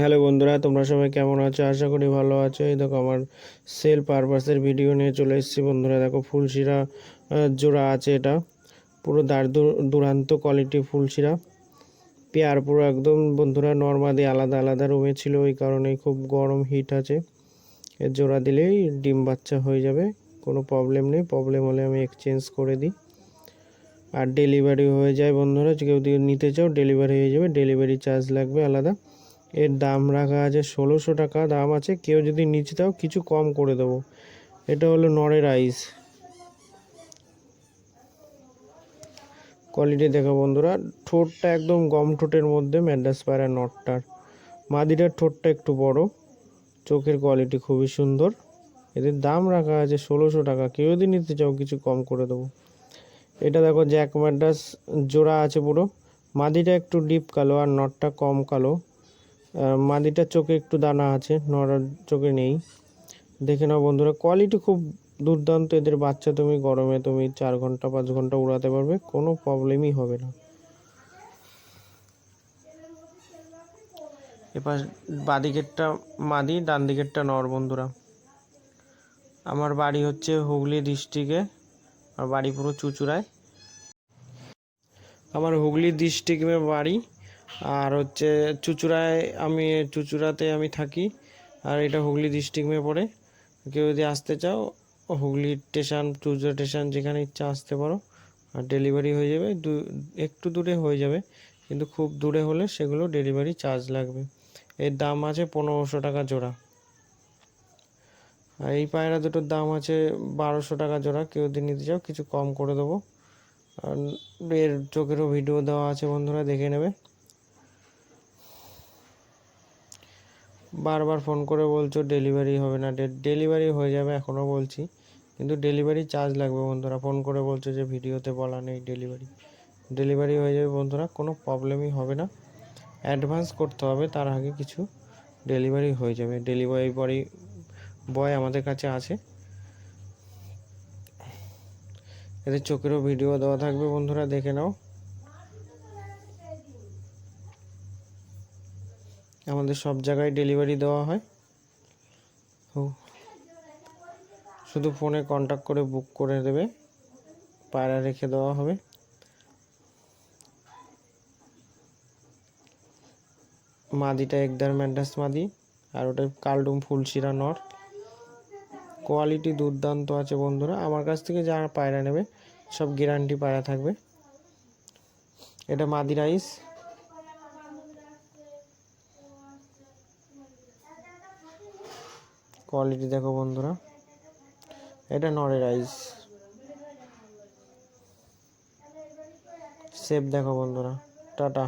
Hello বন্ধুরা, তোমরা সবাই কেমন আছো? আশা করি ভালো আছো। এই দেখো আমার সেল পারপাসের ভিডিও নিয়ে চলে এসেছি বন্ধুরা। দেখো ফুলশিরা জোড়া আছে, এটা পুরো দুরান্ত কোয়ালিটি ফুলশিরা পেয়ার, পুরো একদম বন্ধুরা নর্মালি আলাদা আলাদা রুমে ছিল, ওই কারণেই খুব গরম হিট আছে। এর জোড়া দিলেই ডিম বাচ্চা হয়ে যাবে, কোনো প্রবলেম নেই। প্রবলেম হলে আমি এক্সচেঞ্জ করে দিই, আর ডেলিভারি হয়ে যায় বন্ধুরা। কেউ যদি নিতে চাও ডেলিভারি হয়ে যাবে, ডেলিভারি চার্জ লাগবে আলাদা। এর দাম রাখা আছে 1600 টাকা দাম আছে। কেউ যদি নিচে দাও কিছু কম করে দেবো। এটা হলো নরের আইস। কোয়ালিটি দেখো বন্ধুরা, ঠোঁটটা একদম গম ঠোঁটের মধ্যে ম্যাড্রাস পায়রা নটটার। মাদিটার ঠোঁটটা একটু বড়, চোখের কোয়ালিটি খুবই সুন্দর। এদের দাম রাখা আছে 1600 টাকা। কেউ যদি নিতে চাও কিছু কম করে দেবো। এটা দেখো জ্যাক ম্যাড্রাস জোড়া আছে পুরো। মাদিটা একটু ডিপ কালো আর নটটা কম কালো। মাদিটার চোখে একটু দানা আছে, নড়ার চোখে নেই। দেখে নাও বন্ধুরা, কোয়ালিটি খুব দুর্দান্ত। এদের বাচ্চা তুমি গরমে 4 ঘন্টা 5 ঘন্টা উড়াতে পারবে, কোনো প্রবলেমই হবে না। এবার বাঁদিকেরটা মাদি, ডান দিকেরটা নর বন্ধুরা। আমার বাড়ি হচ্ছে হুগলি ডিস্ট্রিক্টে, আর বাড়ি পুরো চুঁচুড়ায়। আমার হুগলি ডিস্ট্রিক্টে বাড়ি, আর হচ্ছে চুঁচুড়াতে আমি থাকি। আর এটা হুগলি ডিস্ট্রিক্টে পড়ে। কেউ যদি আসতে চাও হুগলি স্টেশন, চুঁচুড়া স্টেশন, যেখানে ইচ্ছা আসতে পারো। আর ডেলিভারি হয়ে যাবে, একটু দূরে হয়ে যাবে, কিন্তু খুব দূরে হলে সেগুলো ডেলিভারি চার্জ লাগবে। এর দাম আছে 1500 টাকা জোড়া। আর এই পায়রা দুটোর দাম আছে 1200 টাকা জোড়া। কেউ যদি নিতে চাও কিছু কম করে দেবো। আর এর চোখেরও ভিডিও দেওয়া আছে বন্ধুরা, দেখে নেবে। বারবার ফোন করে বলছো ডেলিভারি হবে না, ডেলিভারি হয়ে যাবে এখনও বলছি, কিন্তু ডেলিভারি চার্জ লাগবে বন্ধুরা। ফোন করে বলছো যে ভিডিওতে বলা নেই ডেলিভারি হয়ে যাবে বন্ধুরা, কোনো প্রবলেমই হবে না। অ্যাডভান্স করতে হবে, তার আগে কিছু ডেলিভারি হয়ে যাবে। ডেলিভারি বয় আমাদের কাছে আছে। এদের চোখেরও ভিডিও দেওয়া থাকবে বন্ধুরা, দেখে নাও। আমাদের সব জায়গায় ডেলিভারি দেওয়া হয়। শুধু ফোনে কন্ট্যাক্ট করে বুক করে দেবে, পায়রা রেখে দেওয়া হবে। মাদিটা একদার ম্যাড্রাস মাদি, আর ওটা কালডুম ফুলশিরা নর। কোয়ালিটি দুর্দান্ত আছে বন্ধুরা। আমার কাছ থেকে যারা পায়রা নেবে সব গ্যারান্টি পায়রা থাকবে। এটা মাদি রাইস। কোয়ালিটি দেখো বন্ধুরা, এটা নরের রাইস। শেপ দেখো বন্ধুরা। টাটা।